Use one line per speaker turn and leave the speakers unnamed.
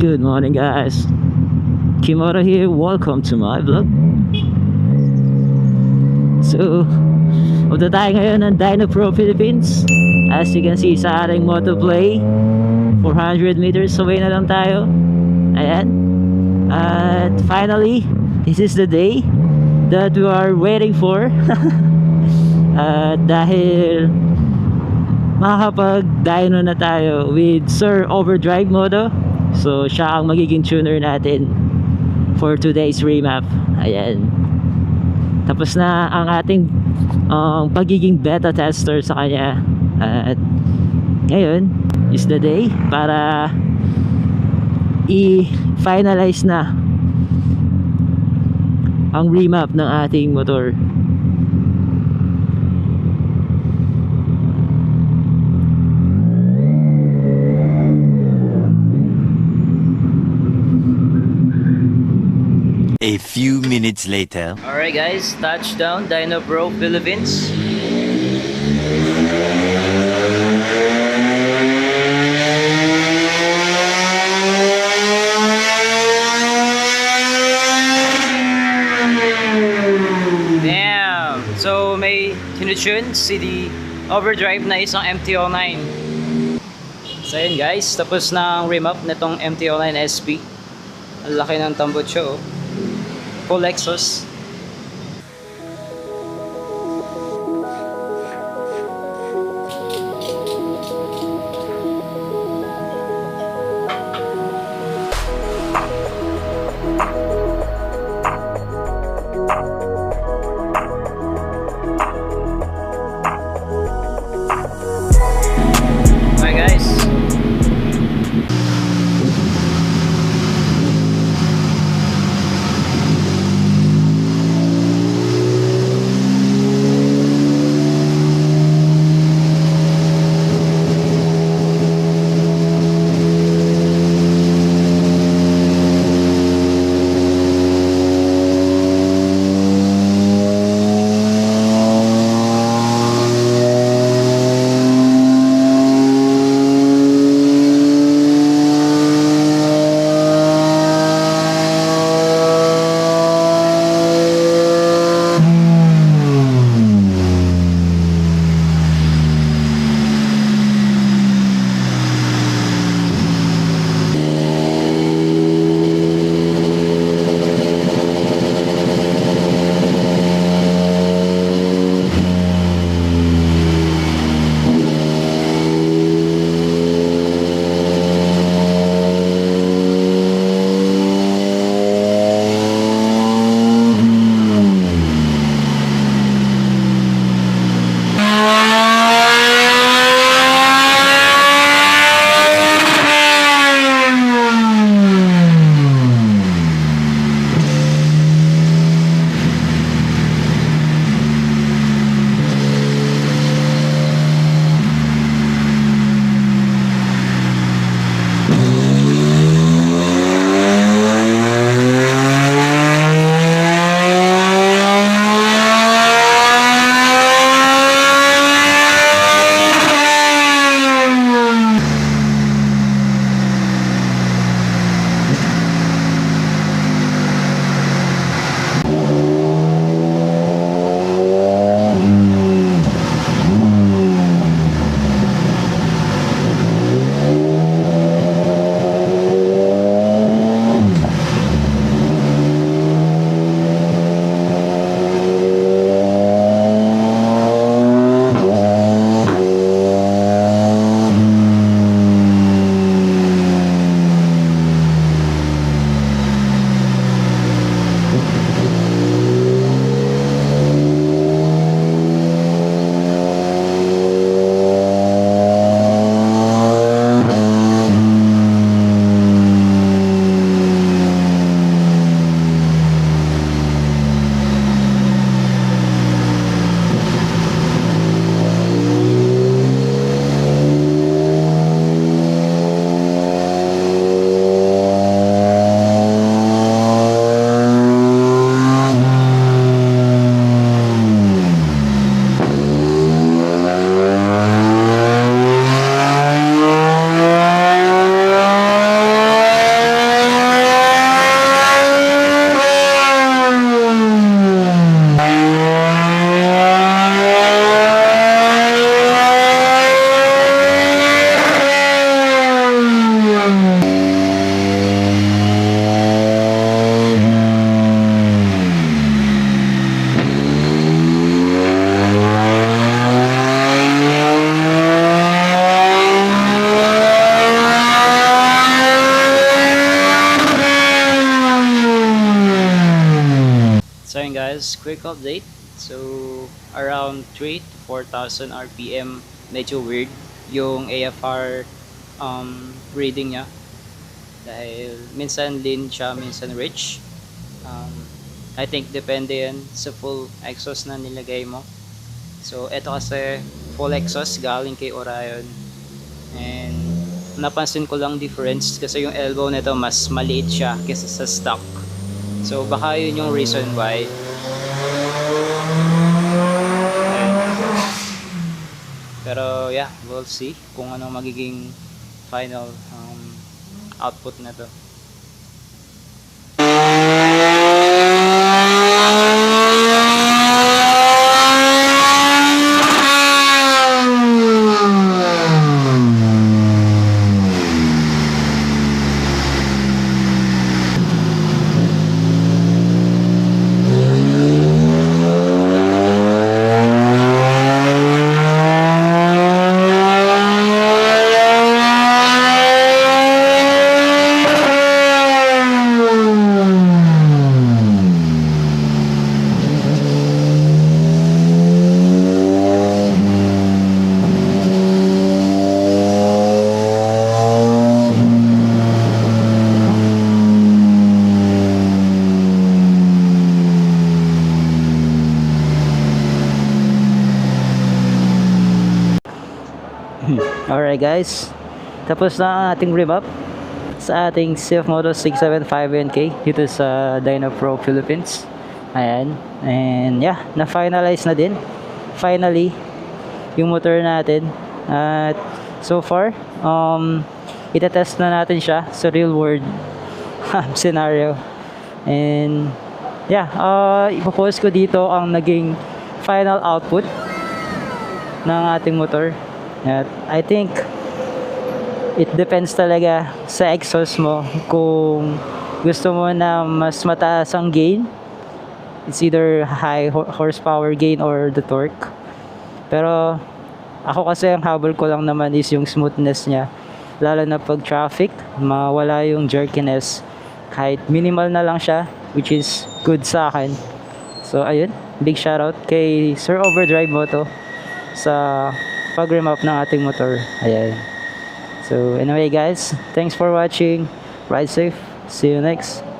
Good morning guys, Kimura here, welcome to my vlog. So, punta tayo ngayon ng Dyno Pro Philippines. As you can see sa ating motoplay, 400 meters away na lang tayo. Ayan. At finally, this is the day that we are waiting for. At dahil makakapag-dyno na tayo with Sir Overdrive Moto, so siya ang magiging tuner natin for today's remap. Ayan. Tapos na ang ating pagiging beta tester sa kanya. At ngayon is the day para i-finalize na ang remap ng ating motor.
A few minutes later.
Alright guys, touchdown Dyno Pro Philippines. Damn! So may tinutune si the Overdrive na isang MT-09. So yun guys, tapos na ang remap nitong MT-09 SP. Ang laki ng tambucho. Full exhaust. Bye guys.
quick update. So, around 3 to 4,000 RPM, medyo weird yung AFR reading niya. Dahil minsan lean siya, minsan rich. Um, I think depende yan sa full exhaust na nilagay mo. So, eto kasi full exhaust galing kay Orion. And napansin ko lang difference kasi yung elbow nito mas maliit siya kaysa sa stock. So, baka yun yung reason why. Pero yeah, we'll see kung anong magiging final output na to.
Alright guys, tapos na ang ating rev up sa ating CF Moto 675NK dito sa Dyna Pro Philippines. Ayan, and yeah, na-finalize na din finally yung motor natin. At so far, itetest na natin siya sa real world scenario. And yeah, ipopost ko dito ang naging final output ng ating motor. At I think it depends talaga sa exhaust mo kung gusto mo na mas mataas ang gain. It's either high horsepower gain or the torque. Pero ako kasi ang habol ko lang naman is yung smoothness niya. Lalo na pag traffic, mawala yung jerkiness. Kahit minimal na lang siya, which is good sa akin. So ayun, big shoutout kay Sir Overdrive Moto sa pag-remap ng ating motor. Ayan. So anyway guys, thanks for watching. Ride safe. See you next.